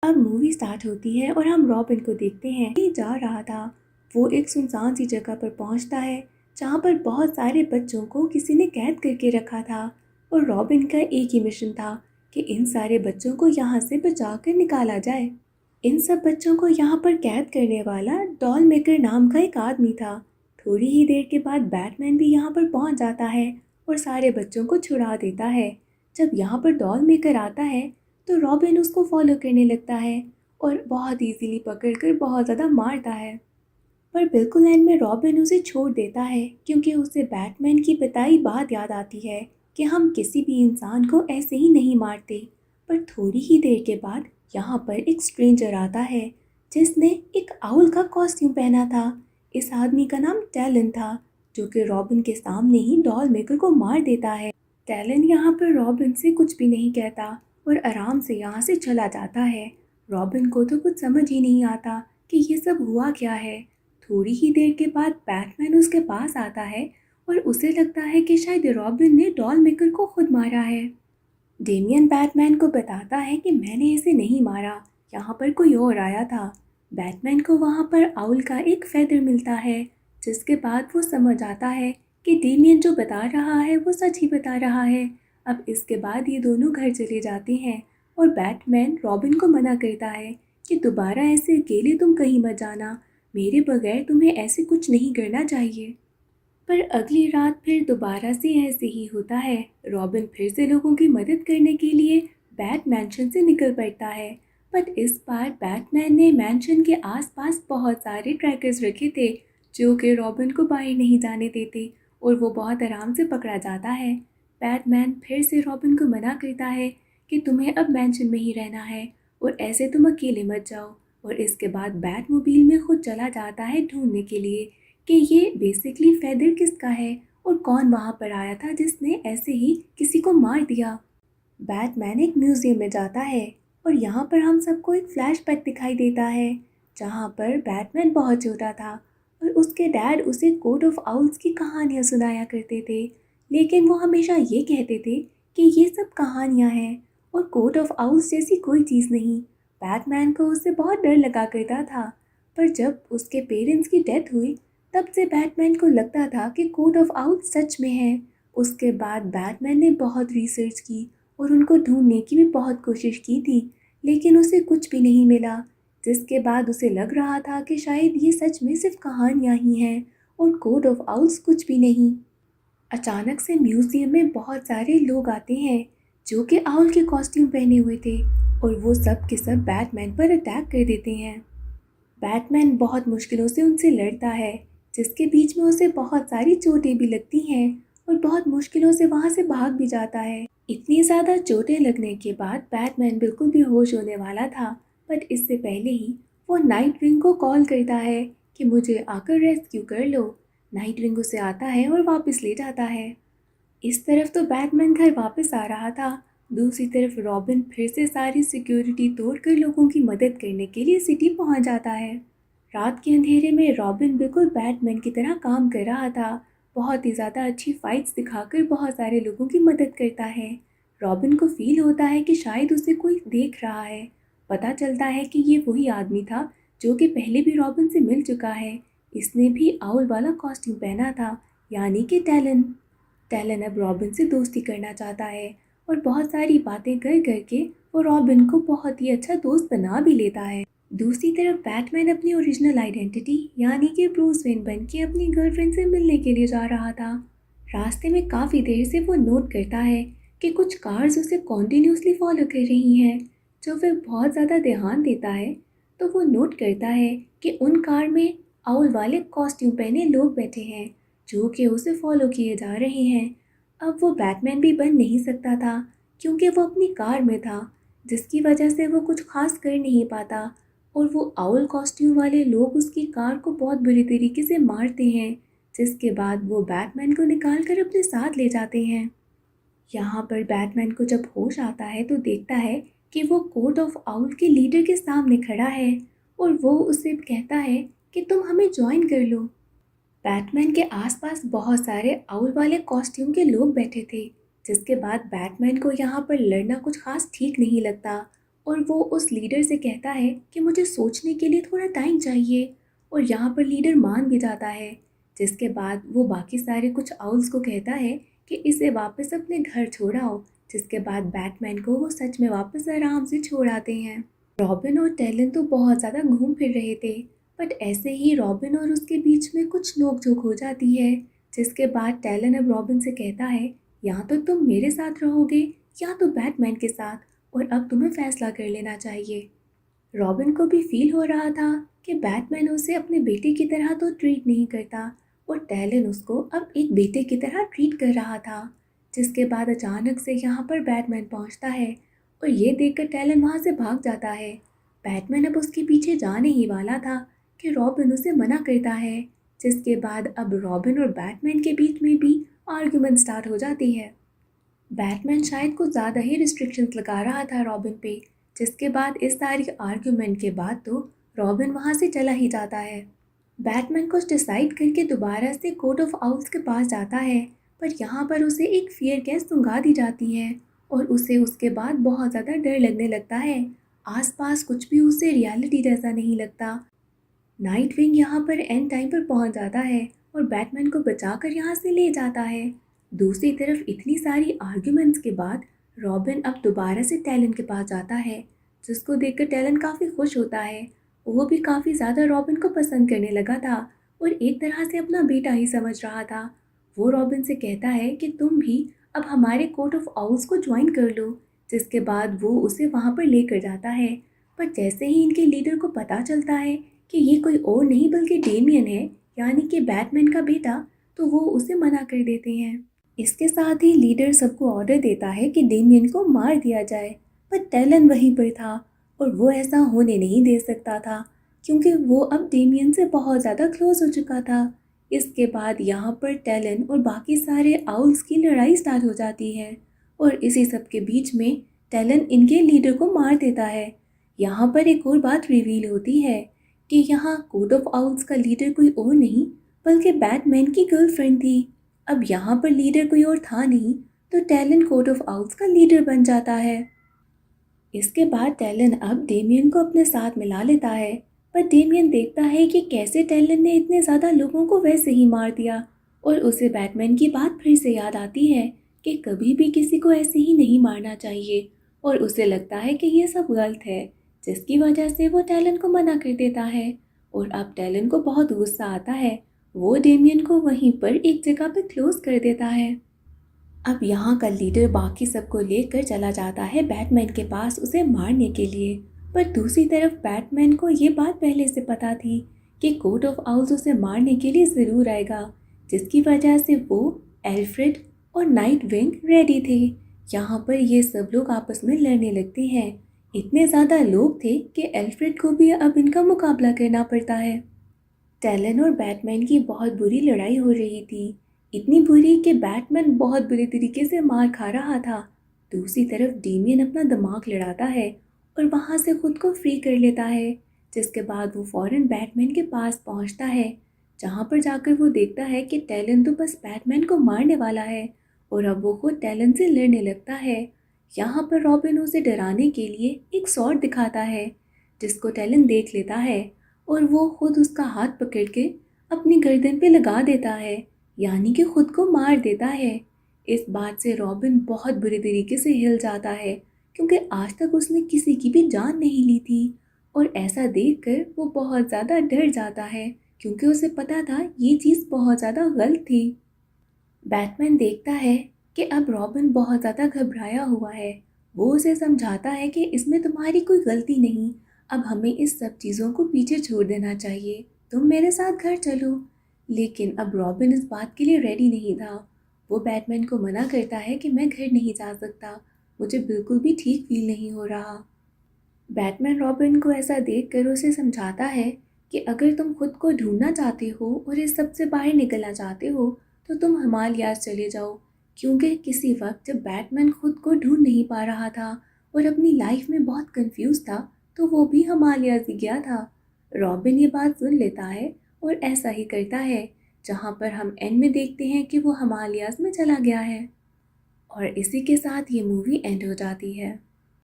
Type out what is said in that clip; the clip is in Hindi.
अब मूवी स्टार्ट होती है और हम रॉबिन को देखते हैं। ये जा रहा था। वो एक सुनसान सी जगह पर पहुंचता है जहां पर बहुत सारे बच्चों को किसी ने कैद करके रखा था और रॉबिन का एक ही मिशन था कि इन सारे बच्चों को यहाँ से बचाकर निकाला जाए। इन सब बच्चों को यहाँ पर कैद करने वाला डॉल मेकर नाम का एक आदमी था। थोड़ी ही देर के बाद बैटमैन भी यहाँ पर पहुँच जाता है और सारे बच्चों को छुड़ा देता है। जब यहाँ पर डॉल मेकर आता है तो रॉबिन उसको फॉलो करने लगता है और बहुत इजीली पकड़कर बहुत ज़्यादा मारता है। पर बिल्कुल एंड में रॉबिन उसे छोड़ देता है क्योंकि उसे बैटमैन की बताई बात याद आती है कि हम किसी भी इंसान को ऐसे ही नहीं मारते। पर थोड़ी ही देर के बाद यहाँ पर एक स्ट्रेंजर आता है जिसने एक आउल का कॉस्ट्यूम पहना था। इस आदमी का नाम टैलन था जो कि रॉबिन के सामने ही डॉल मेकर को मार देता है। टैलन यहाँ पर रॉबिन से कुछ भी नहीं कहता और आराम से यहाँ से चला जाता है। रॉबिन को तो कुछ समझ ही नहीं आता कि ये सब हुआ क्या है। थोड़ी ही देर के बाद बैटमैन उसके पास आता है और उसे लगता है कि शायद रॉबिन ने डॉल मेकर को खुद मारा है। डेमियन बैटमैन को बताता है कि मैंने इसे नहीं मारा, यहाँ पर कोई और आया था। बैटमैन को वहाँ पर आउल का एक फेदर मिलता है जिसके बाद वो समझ आता है कि डेमियन जो बता रहा है वो सच ही बता रहा है। अब इसके बाद ये दोनों घर चले जाते हैं और बैटमैन रॉबिन को मना करता है कि दोबारा ऐसे अकेले तुम कहीं मत जाना, मेरे बगैर तुम्हें ऐसे कुछ नहीं करना चाहिए। पर अगली रात फिर दोबारा से ऐसे ही होता है। रॉबिन फिर से लोगों की मदद करने के लिए बैट मैंशन से निकल पड़ता है। पर इस बार बैटमैन ने मैंशन के आसपास बहुत सारे ट्रैकर्स रखे थे जो कि रॉबिन को बाहर नहीं जाने देते और वो बहुत आराम से पकड़ा जाता है। बैटमैन फिर से रॉबिन को मना करता है कि तुम्हें अब मैंशन में ही रहना है और ऐसे तुम अकेले मत जाओ। और इसके बाद बैटमोबाइल में खुद चला जाता है ढूंढने के लिए कि ये बेसिकली फेदर किसका है और कौन वहाँ पर आया था जिसने ऐसे ही किसी को मार दिया। बैटमैन एक म्यूज़ियम में जाता है और यहाँ पर हम सबको एक फ्लैशबैक दिखाई देता है जहाँ पर बैटमैन बहुत छोटा था और उसके डैड उसे कोड ऑफ आउल्स की कहानियाँ सुनाया करते थे, लेकिन वो हमेशा ये कहते थे कि ये सब कहानियाँ हैं और कोड ऑफ आउल्स जैसी कोई चीज़ नहीं। बैटमैन को उससे बहुत डर लगा करता था। पर जब उसके पेरेंट्स की डेथ हुई तब से बैटमैन को लगता था कि कोड ऑफ आउल्स सच में है। उसके बाद बैटमैन ने बहुत रिसर्च की और उनको ढूंढने की भी बहुत कोशिश की थी, लेकिन उसे कुछ भी नहीं मिला। जिसके बाद उसे लग रहा था कि शायद ये सच में सिर्फ कहानियाँ ही हैं और कोड ऑफ आउल्स कुछ भी नहीं। अचानक से म्यूज़ियम में बहुत सारे लोग आते हैं जो कि आउल के कॉस्ट्यूम पहने हुए थे और वो सब के सब बैटमैन पर अटैक कर देते हैं। बैटमैन बहुत मुश्किलों से उनसे लड़ता है जिसके बीच में उसे बहुत सारी चोटें भी लगती हैं और बहुत मुश्किलों से वहाँ से भाग भी जाता है। इतनी ज़्यादा चोटें लगने के बाद बैटमैन बिल्कुल बेहोश होने वाला था, पर इससे पहले ही वो नाइटविंग को कॉल करता है कि मुझे आकर रेस्क्यू कर लो। नाइटविंग उसे आता है और वापस ले जाता है। इस तरफ तो बैटमैन घर वापस आ रहा था, दूसरी तरफ रॉबिन फिर से सारी सिक्योरिटी तोड़कर लोगों की मदद करने के लिए सिटी पहुंच जाता है। रात के अंधेरे में रॉबिन बिल्कुल बैटमैन की तरह काम कर रहा था, बहुत ही ज़्यादा अच्छी फाइट्स दिखाकर बहुत सारे लोगों की मदद करता है। रॉबिन को फील होता है कि शायद उसे कोई देख रहा है। पता चलता है कि ये वही आदमी था जो कि पहले भी रॉबिन से मिल चुका है। इसने भी आउल वाला कॉस्ट्यूम पहना था, यानी कि टैलन। टैलन अब रॉबिन से दोस्ती करना चाहता है और बहुत सारी बातें कर करके वो रॉबिन को बहुत ही अच्छा दोस्त बना भी लेता है। दूसरी तरफ बैटमैन अपनी ओरिजिनल आइडेंटिटी यानी कि ब्रूस वेन बन के अपनी गर्लफ्रेंड से मिलने के लिए जा रहा था। रास्ते में काफ़ी देर से वो नोट करता है कि कुछ कार्स उसे कॉन्टिन्यूसली फॉलो कर रही हैं। जब वह बहुत ज़्यादा ध्यान देता है तो वो नोट करता है कि उन कार में आउल वाले कॉस्ट्यूम पहने लोग बैठे हैं जो कि उसे फॉलो किए जा रहे हैं। अब वो बैटमैन भी बन नहीं सकता था क्योंकि वो अपनी कार में था, जिसकी वजह से वो कुछ खास कर नहीं पाता और वो आउल कॉस्ट्यूम वाले लोग उसकी कार को बहुत बुरी तरीके से मारते हैं, जिसके बाद वो बैटमैन को निकाल कर अपने साथ ले जाते हैं। यहाँ पर बैटमैन को जब होश आता है तो देखता है कि वो कोर्ट ऑफ आउल के लीडर के सामने खड़ा है और वो उसे कहता है कि तुम हमें ज्वाइन कर लो। बैटमैन के आसपास बहुत सारे आउल वाले कॉस्ट्यूम के लोग बैठे थे, जिसके बाद बैटमैन को यहाँ पर लड़ना कुछ खास ठीक नहीं लगता और वो उस लीडर से कहता है कि मुझे सोचने के लिए थोड़ा टाइम चाहिए, और यहाँ पर लीडर मान भी जाता है। जिसके बाद वो बाकी सारे कुछ आउल्स को कहता है कि इसे वापस अपने घर छोड़ आओ। जिसके बाद बैटमैन को वो सच में वापस आराम से छोड़ आते हैं। रॉबिन और टैलन तो बहुत ज़्यादा घूम फिर रहे थे, बट ऐसे ही रॉबिन और उसके बीच में कुछ नोक-झोंक हो जाती है। जिसके बाद टैलन अब रॉबिन से कहता है, या तो तुम मेरे साथ रहोगे या तो बैटमैन के साथ, और अब तुम्हें फैसला कर लेना चाहिए। रॉबिन को भी फील हो रहा था कि बैटमैन उसे अपने बेटे की तरह तो ट्रीट नहीं करता, और टैलन उसको अब एक बेटे की तरह ट्रीट कर रहा था। जिसके बाद अचानक से यहाँ पर बैटमैन पहुँचता है, और ये देखकर टैलन वहाँ से भाग जाता है। बैटमैन अब उसके पीछे जाने ही वाला था कि रॉबिन उसे मना करता है। जिसके बाद अब रॉबिन और बैटमैन के बीच में भी आर्ग्यूमेंट स्टार्ट हो जाती है। बैटमैन शायद कुछ ज़्यादा ही रिस्ट्रिक्शंस लगा रहा था रॉबिन पे। जिसके बाद इस सारी आर्ग्यूमेंट के बाद तो रॉबिन वहाँ से चला ही जाता है। बैटमैन कुछ डिसाइड करके दोबारा से कोर्ट ऑफ आउल्स के पास जाता है, पर यहाँ पर उसे एक फियर गैस सुंघा दी जाती है, और उसे उसके बाद बहुत ज़्यादा डर लगने लगता है। आसपास कुछ भी उसे रियलिटी जैसा नहीं लगता। नाइट विंग यहाँ पर एंड टाइम पर पहुँच जाता है और बैटमैन को बचाकर यहाँ से ले जाता है। दूसरी तरफ इतनी सारी आर्ग्यूमेंट्स के बाद रॉबिन अब दोबारा से टैलन के पास जाता है, जिसको देखकर टैलन काफ़ी खुश होता है। वो भी काफ़ी ज़्यादा रॉबिन को पसंद करने लगा था और एक तरह से अपना बेटा ही समझ रहा था। वो रॉबिन से कहता है कि तुम भी अब हमारे कोर्ट ऑफ आउल्स को ज्वाइन कर लो। जिसके बाद वो उसे वहाँ पर लेकर जाता है, पर जैसे ही इनके लीडर को पता चलता है कि ये कोई और नहीं बल्कि डेमियन है, यानी कि बैटमैन का बेटा, तो वो उसे मना कर देते हैं। इसके साथ ही लीडर सबको ऑर्डर देता है कि डेमियन को मार दिया जाए, पर टैलन वहीं पर था और वो ऐसा होने नहीं दे सकता था, क्योंकि वो अब डेमियन से बहुत ज़्यादा क्लोज हो चुका था। इसके बाद यहाँ पर टैलन और बाकी सारे आउल्स की लड़ाई स्टार्ट हो जाती है, और इसी सब के बीच में टैलन इनके लीडर को मार देता है। यहाँ पर एक और बात रिवील होती है कि यहाँ कोर्ट ऑफ आउल्स का लीडर कोई और नहीं बल्कि बैटमैन की गर्लफ्रेंड थी। अब यहाँ पर लीडर कोई और था नहीं, तो टैलन कोर्ट ऑफ आउल्स का लीडर बन जाता है। इसके बाद टैलन अब डेमियन को अपने साथ मिला लेता है, पर डेमियन देखता है कि कैसे टैलन ने इतने ज़्यादा लोगों को वैसे ही मार दिया, और उसे बैटमैन की बात फिर से याद आती है कि कभी भी किसी को ऐसे ही नहीं मारना चाहिए, और उसे लगता है कि ये सब गलत है, जिसकी वजह से वो टैलन को मना कर देता है। और अब टैलन को बहुत गुस्सा आता है। वो डेमियन को वहीं पर एक जगह पर क्लोज कर देता है। अब यहाँ का लीडर बाकी सबको लेकर चला जाता है बैटमैन के पास उसे मारने के लिए, पर दूसरी तरफ बैटमैन को ये बात पहले से पता थी कि कोर्ट ऑफ आउल्स उसे मारने के लिए ज़रूर आएगा, जिसकी वजह से वो, एल्फ्रेड और नाइट विंग रेडी थे। यहाँ पर ये सब लोग आपस में लड़ने लगते हैं। इतने ज़्यादा लोग थे कि एल्फ्रेड को भी अब इनका मुकाबला करना पड़ता है। टैलन और बैटमैन की बहुत बुरी लड़ाई हो रही थी, इतनी बुरी कि बैटमैन बहुत बुरी तरीके से मार खा रहा था। दूसरी तरफ डेमियन अपना दिमाग लड़ाता है और वहाँ से खुद को फ्री कर लेता है। जिसके बाद वो फ़ौरन बैटमैन के पास पहुँचता है, जहाँ पर जाकर वो देखता है कि टैलन तो बस बैटमैन को मारने वाला है, और अब वो खुद टैलन से लड़ने लगता है। यहाँ पर रॉबिन उसे डराने के लिए एक स्वॉर्ड दिखाता है, जिसको टैलन देख लेता है, और वो खुद उसका हाथ पकड़ के अपनी गर्दन पे लगा देता है, यानी कि खुद को मार देता है। इस बात से रॉबिन बहुत बुरे तरीके से हिल जाता है, क्योंकि आज तक उसने किसी की भी जान नहीं ली थी, और ऐसा देखकर वो बहुत ज़्यादा डर जाता है, क्योंकि उसे पता था ये चीज़ बहुत ज़्यादा गलत थी। बैटमैन देखता है कि अब रॉबिन बहुत ज़्यादा घबराया हुआ है। वो उसे समझाता है कि इसमें तुम्हारी कोई गलती नहीं, अब हमें इस सब चीज़ों को पीछे छोड़ देना चाहिए, तुम मेरे साथ घर चलो। लेकिन अब रॉबिन इस बात के लिए रेडी नहीं था। वो बैटमैन को मना करता है कि मैं घर नहीं जा सकता, मुझे बिल्कुल भी ठीक फील नहीं हो रहा। बैटमैन रॉबिन को ऐसा देखकर उसे समझाता है कि अगर तुम खुद को ढूंढना चाहते हो और इस सब से बाहर निकलना चाहते हो, तो तुम हिमालयाज़ चले जाओ, क्योंकि किसी वक्त जब बैटमैन खुद को ढूंढ नहीं पा रहा था और अपनी लाइफ में बहुत कंफ्यूज था, तो वो भी हिमालयाज़ ही गया था। रॉबिन ये बात सुन लेता है और ऐसा ही करता है, जहाँ पर हम एंड में देखते हैं कि वो हिमालयाज़ में चला गया है। और इसी के साथ ये मूवी एंड हो जाती है।